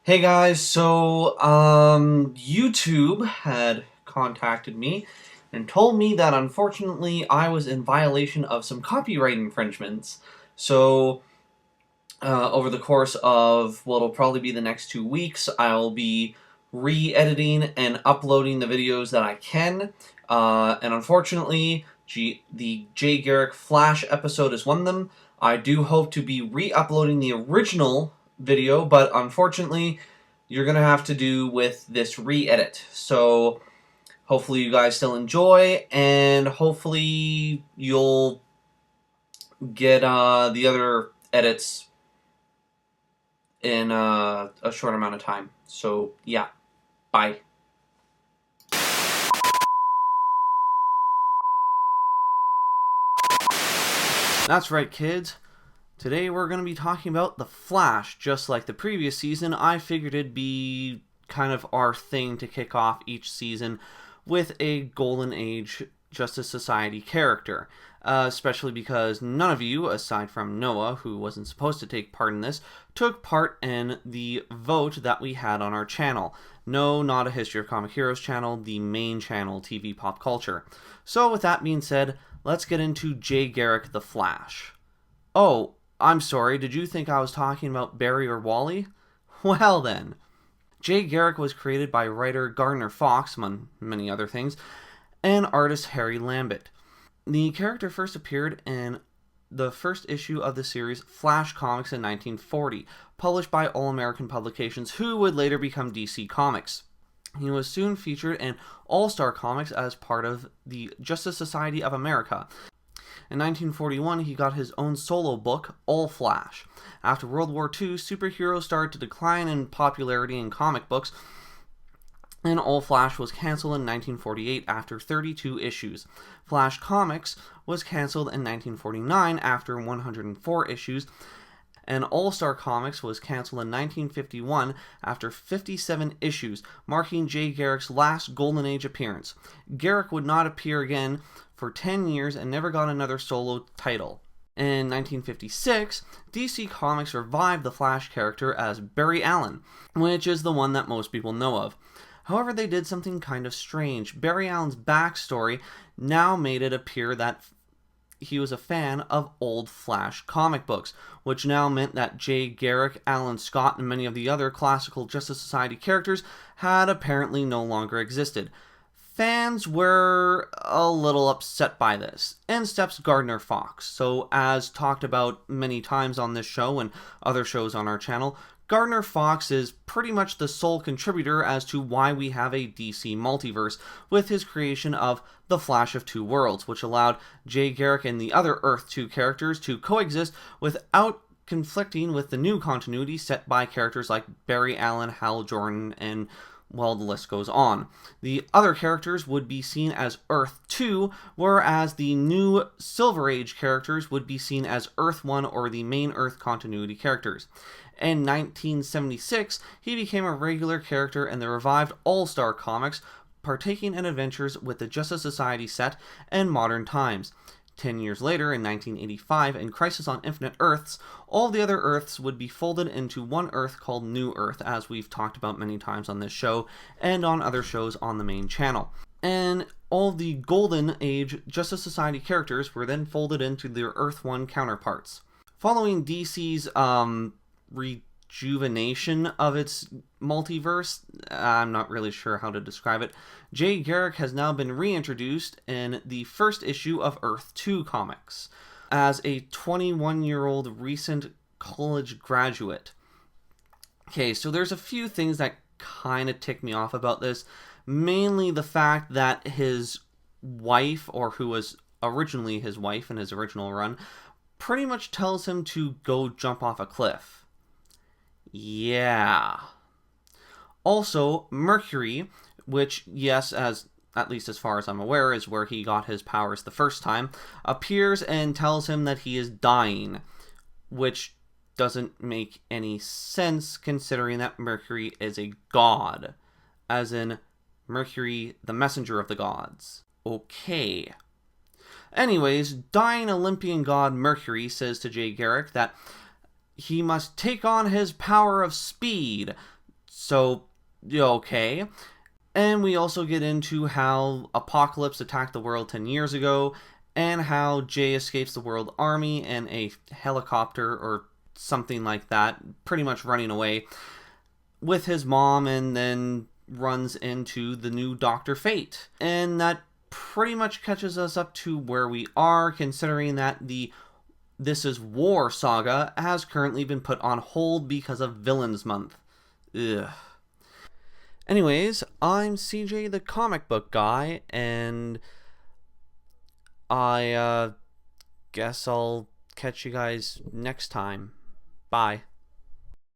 Hey guys, so YouTube had contacted me and told me that unfortunately I was in violation of some copyright infringements. So over the course of what'll probably be the next 2 weeks, I'll be re-editing and uploading the videos that I can. And unfortunately, the Jay Garrick Flash episode is one of them. I do hope to be re-uploading the original video, but unfortunately, you're going to have to do with this re-edit. So hopefully you guys still enjoy, and hopefully you'll get the other edits in a short amount of time. So yeah, bye. That's right, kids. Today we're going to be talking about The Flash. Just like the previous season, I figured it'd be kind of our thing to kick off each season with a Golden Age Justice Society character. Especially because none of you, aside from Noah, who wasn't supposed to take part in this, took part in the vote that we had on our channel. No, not a History of Comic Heroes channel, the main channel, TV Pop Culture. So with that being said, let's get into Jay Garrick the Flash. Oh, I'm sorry, did you think I was talking about Barry or Wally? Well then. Jay Garrick was created by writer Gardner Fox, among many other things, and artist Harry Lambert. The character first appeared in the first issue of the series Flash Comics in 1940, published by All American Publications, who would later become DC Comics. He was soon featured in All-Star Comics as part of the Justice Society of America. In 1941, he got his own solo book, All Flash. After World War II, superheroes started to decline in popularity in comic books, and All Flash was cancelled in 1948 after 32 issues. Flash Comics was cancelled in 1949 after 104 issues, and All-Star Comics was cancelled in 1951 after 57 issues, marking Jay Garrick's last Golden Age appearance. Garrick would not appear again for 10 years and never got another solo title. In 1956, DC Comics revived the Flash character as Barry Allen, which is the one that most people know of. However, they did something kind of strange. Barry Allen's backstory now made it appear that he was a fan of old Flash comic books, which now meant that Jay Garrick, Alan Scott, and many of the other classical Justice Society characters had apparently no longer existed. Fans were a little upset by this. In steps Gardner Fox. So, as talked about many times on this show and other shows on our channel, Gardner Fox is pretty much the sole contributor as to why we have a DC multiverse, with his creation of The Flash of Two Worlds, which allowed Jay Garrick and the other Earth 2 characters to coexist without conflicting with the new continuity set by characters like Barry Allen, Hal Jordan, and well, the list goes on. The other characters would be seen as Earth 2, whereas the new Silver Age characters would be seen as Earth 1 or the main Earth continuity characters. In 1976, he became a regular character in the revived All-Star Comics, partaking in adventures with the Justice Society set and Modern Times. 10 years later, in 1985, in Crisis on Infinite Earths, all the other Earths would be folded into one Earth called New Earth, as we've talked about many times on this show and on other shows on the main channel. And all the Golden Age Justice Society characters were then folded into their Earth 1 counterparts. Following DC's rejuvenation of its multiverse, I'm not really sure how to describe it, Jay Garrick has now been reintroduced in the first issue of Earth 2 Comics as a 21-year-old recent college graduate. Okay, so there's a few things that kind of tick me off about this, mainly the fact that his wife, or who was originally his wife in his original run, pretty much tells him to go jump off a cliff. Yeah. Also, Mercury, which, yes, at least as far as I'm aware, is where he got his powers the first time, appears and tells him that he is dying, which doesn't make any sense considering that Mercury is a god, as in Mercury, the messenger of the gods. Okay. Anyways, dying Olympian god Mercury says to Jay Garrick that he must take on his power of speed So, okay. And we also get into how Apocalypse attacked the world 10 years ago, and how Jay escapes the world army in a helicopter or something like that, pretty much running away with his mom, and then runs into the new Dr. Fate. And that pretty much catches us up to where we are, considering that the This Is War saga has currently been put on hold because of Villains Month. Ugh. Anyways, I'm CJ the comic book guy, and I guess I'll catch you guys next time. Bye.